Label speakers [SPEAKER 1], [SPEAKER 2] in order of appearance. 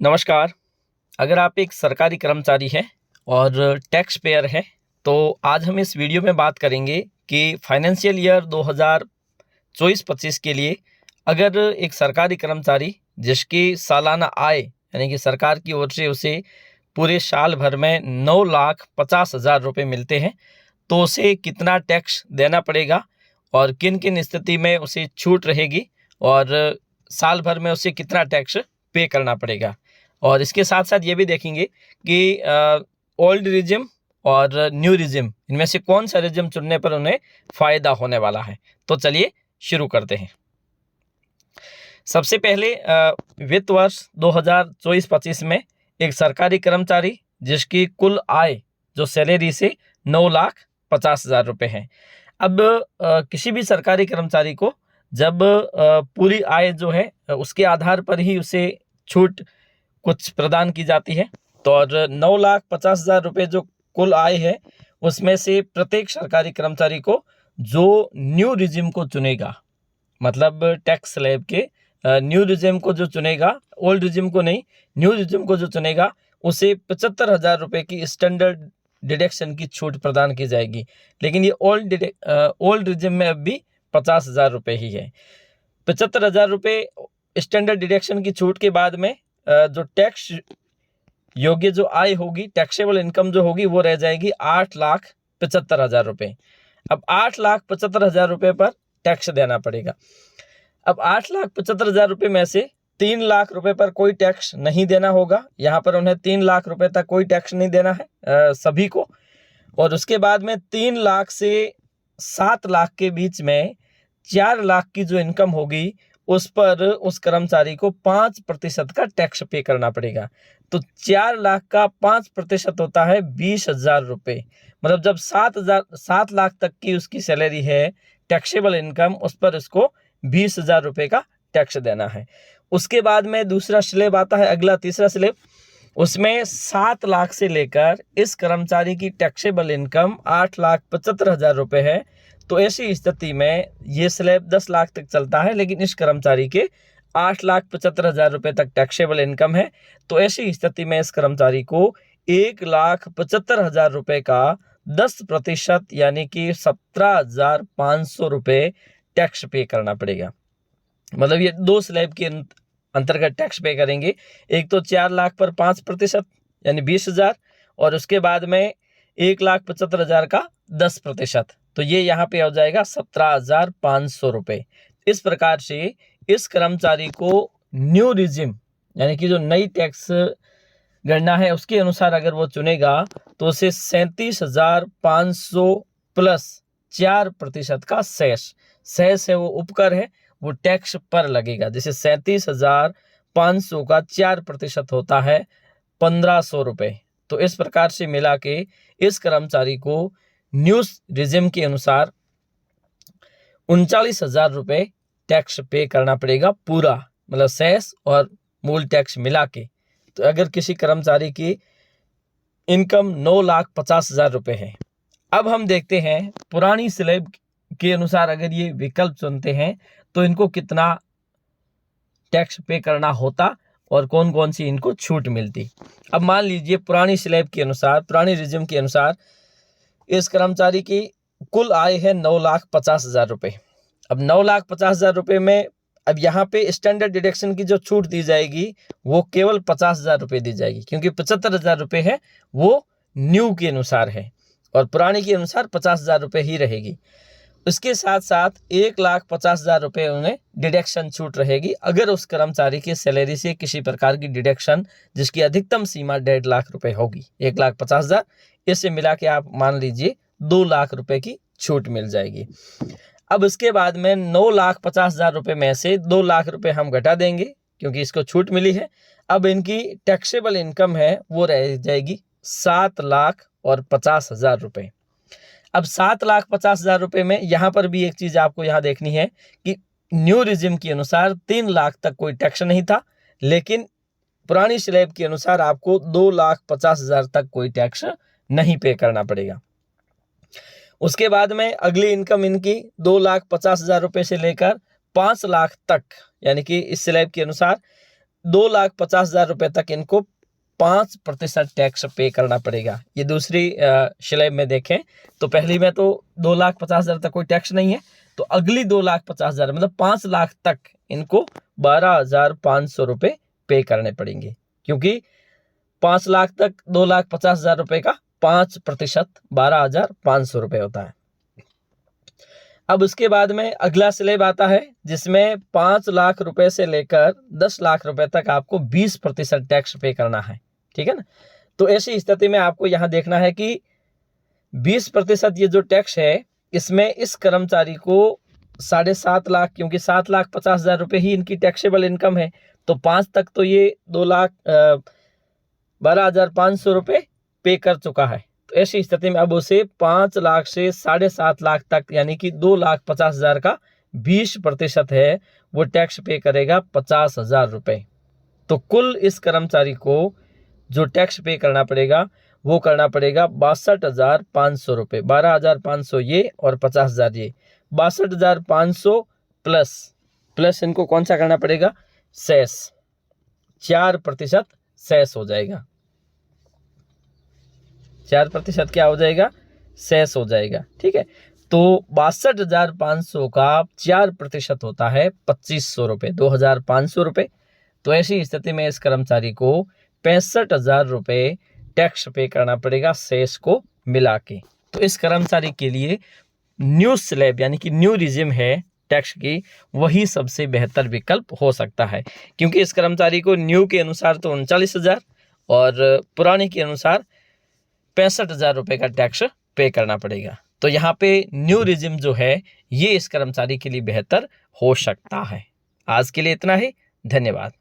[SPEAKER 1] नमस्कार। अगर आप एक सरकारी कर्मचारी हैं और टैक्स पेयर हैं, तो आज हम इस वीडियो में बात करेंगे कि फाइनेंशियल ईयर 2024-25 के लिए अगर एक सरकारी कर्मचारी जिसकी सालाना आय यानी कि सरकार की ओर से उसे पूरे साल भर में 9,50,000 रुपये मिलते हैं, तो उसे कितना टैक्स देना पड़ेगा और किन-किन स्थिति में उसे छूट रहेगी और साल भर में उसे कितना टैक्स पे करना पड़ेगा। और इसके साथ-साथ ये भी देखेंगे कि ओल्ड रिजिम और न्यू रिजिम इनमें से कौन सा रिजिम चुनने पर उन्हें फ़ायदा होने वाला है। तो चलिए शुरू करते हैं। सबसे पहले वित्त वर्ष 2024-25 में एक सरकारी कर्मचारी जिसकी कुल आय जो सैलरी से 9,50,000 रुपये है। अब किसी भी सरकारी कर्मचारी को जब पूरी आय जो है उसके आधार पर ही उसे छूट कुछ प्रदान की जाती है। तो और 9,50,000 रुपये जो कुल आय है उसमें से प्रत्येक सरकारी कर्मचारी को जो न्यू रिजिम को चुनेगा, मतलब टैक्स स्लैब के न्यू रिजिम को जो चुनेगा, ओल्ड रिजिम को नहीं, न्यू रिजिम को जो चुनेगा उसे 75,000 रुपये की स्टैंडर्ड डिडक्शन की छूट प्रदान की जाएगी। लेकिन ये ओल्ड रिजिम में अब भी 50,000 रुपये ही है। 75,000 रुपये स्टैंडर्ड डिडक्शन की छूट के बाद में जो टैक्स योग्य जो आय होगी, टैक्सेबल इनकम जो होगी वो रह जाएगी 8,75,000 रुपये। अब 8,75,000 रुपये पर टैक्स देना पड़ेगा। अब 8,75,000 रुपये में से 3 लाख रुपये पर कोई टैक्स नहीं देना होगा। यहाँ पर उन्हें 3 लाख रुपये तक कोई टैक्स नहीं देना है सभी को। और उसके बाद में 3 लाख से 7 लाख के बीच में 4 लाख की जो इनकम होगी उस पर उस कर्मचारी को 5% का टैक्स पे करना पड़ेगा। तो 4 लाख का 5% होता है 20,000 रुपये। मतलब जब 7 लाख तक की उसकी सैलरी है टैक्सेबल इनकम, उस पर उसको 20,000 रुपये का टैक्स देना है। उसके बाद में दूसरा स्लैब आता है, अगला तीसरा स्लैब। उसमें 7 लाख से लेकर इस कर्मचारी की टैक्सेबल इनकम 8,75,000 रुपये है। तो ऐसी स्थिति में ये स्लैब 10 लाख तक चलता है, लेकिन इस कर्मचारी के 8,75,000 रुपये तक टैक्सेबल इनकम है। तो ऐसी स्थिति में इस कर्मचारी को 1,75,000 रुपये का 10% यानी कि 17,500 रुपये टैक्स पे करना पड़ेगा। मतलब ये 2 स्लैब के अंतर्गत टैक्स पे करेंगे। एक तो 4 लाख पर 5% यानी 20,000 और उसके बाद में 1,75,000 का 10%। तो ये यहाँ पे हो जाएगा 17,500 रुपये। इस प्रकार से इस कर्मचारी को न्यू रिजिम यानी कि जो नई टैक्स गणना है उसके अनुसार अगर वो चुनेगा तो उसे 37,500 प्लस 4% का सेस है, वो उपकर है, वो टैक्स पर लगेगा। जैसे 37,500 का 4% होता है 1,500 रुपये। तो इस प्रकार से मिला के इस कर्मचारी को न्यू रिजिम के अनुसार 39,000 रुपये टैक्स पे करना पड़ेगा पूरा, मतलब सेस और मूल टैक्स मिला के। तो अगर किसी कर्मचारी की इनकम 9,50,000 रुपये है। अब हम देखते हैं पुरानी स्लैब के अनुसार अगर ये विकल्प चुनते हैं तो इनको कितना टैक्स पे करना होता और कौन कौन सी इनको छूट मिलती। अब मान लीजिए पुरानी स्लैब के अनुसार, पुरानी रिजिम के अनुसार इस कर्मचारी की कुल आय है 9,50,000 रुपये। अब 9,50,000 रुपये में अब यहाँ पे स्टैंडर्ड डिडक्शन की जो छूट दी जाएगी वो केवल 50,000 रुपये दी जाएगी, क्योंकि 75,000 रुपये है वो न्यू के अनुसार है और पुरानी के अनुसार 50,000 रुपये ही रहेगी। उसके साथ साथ 1,50,000 रुपये उन्हें डिडक्शन छूट रहेगी अगर उस कर्मचारी की सैलरी से किसी प्रकार की डिडक्शन जिसकी अधिकतम सीमा 1.5 लाख रुपये होगी। 1,50,000 इससे मिला के आप मान लीजिए 2 लाख रुपये की छूट मिल जाएगी। अब उसके बाद में 9,50,000 रुपये में से 2 लाख रुपये हम घटा देंगे क्योंकि इसको छूट मिली है। अब इनकी टैक्सेबल इनकम है वो रह जाएगी 7,50,000 रुपये। अब 7,50,000 रुपये में यहाँ पर भी एक चीज़ आपको यहाँ देखनी है कि न्यू रिजिम के अनुसार 3 लाख तक कोई टैक्स नहीं था, लेकिन पुरानी स्लैब के अनुसार आपको 2,50,000 तक कोई टैक्स नहीं पे करना पड़ेगा। उसके बाद में अगली इनकम इनकी 2,50,000 रुपये से लेकर 5 लाख तक, यानी कि इस स्लैब के अनुसार 2,50,000 रुपए तक इनको 5% टैक्स पे करना पड़ेगा। ये दूसरी स्लैब में देखें तो पहली में तो 2,50,000 तक कोई टैक्स नहीं है, तो अगली 2,50,000 मतलब 5 लाख तक इनको 12,500 रुपये पे करने पड़ेंगे, क्योंकि 5 लाख तक 2,50,000 रुपये का 5% 12,500 रुपये होता है। अब उसके बाद में अगला स्लैब आता है जिसमें 5 लाख रुपए से लेकर 10 लाख रुपए तक आपको 20% टैक्स पे करना है, ठीक है ना। तो ऐसी स्थिति में आपको यहाँ देखना है कि 20% ये जो टैक्स है इसमें इस कर्मचारी को 7.5 लाख, क्योंकि 7,50,000 रुपये ही इनकी टैक्सेबल इनकम है, तो 5 तक तो ये 2,12,500 रुपये पे कर चुका है। तो ऐसी स्थिति में अब उसे 5 लाख से 7.5 लाख तक यानी कि 2,50,000 का 20% है वो टैक्स पे करेगा 50,000 रुपये। तो कुल इस कर्मचारी को जो टैक्स पे करना पड़ेगा वो करना पड़ेगा 62,500 रुपये। 12,500 ये और 50,000 ये, 62,500 प्लस इनको कौन सा करना पड़ेगा, सेस, 4% सेस हो जाएगा। 4% क्या हो जाएगा, सेस हो जाएगा, ठीक है। तो 62,500 का 4% होता है 2,500 रुपये, 2,500 रुपये। तो ऐसी स्थिति में इस कर्मचारी को 65,000 रुपये टैक्स पे करना पड़ेगा सेस को मिला के। तो इस कर्मचारी के लिए न्यू स्लैब यानी कि न्यू रिजिम है टैक्स की, वही सबसे बेहतर विकल्प हो सकता है, क्योंकि इस कर्मचारी को न्यू के अनुसार तो 39,000 और पुराने के अनुसार 65,000 रुपये का टैक्स पे करना पड़ेगा। तो यहाँ पे न्यू रिजिम जो है ये इस कर्मचारी के लिए बेहतर हो सकता है। आज के लिए इतना ही, धन्यवाद।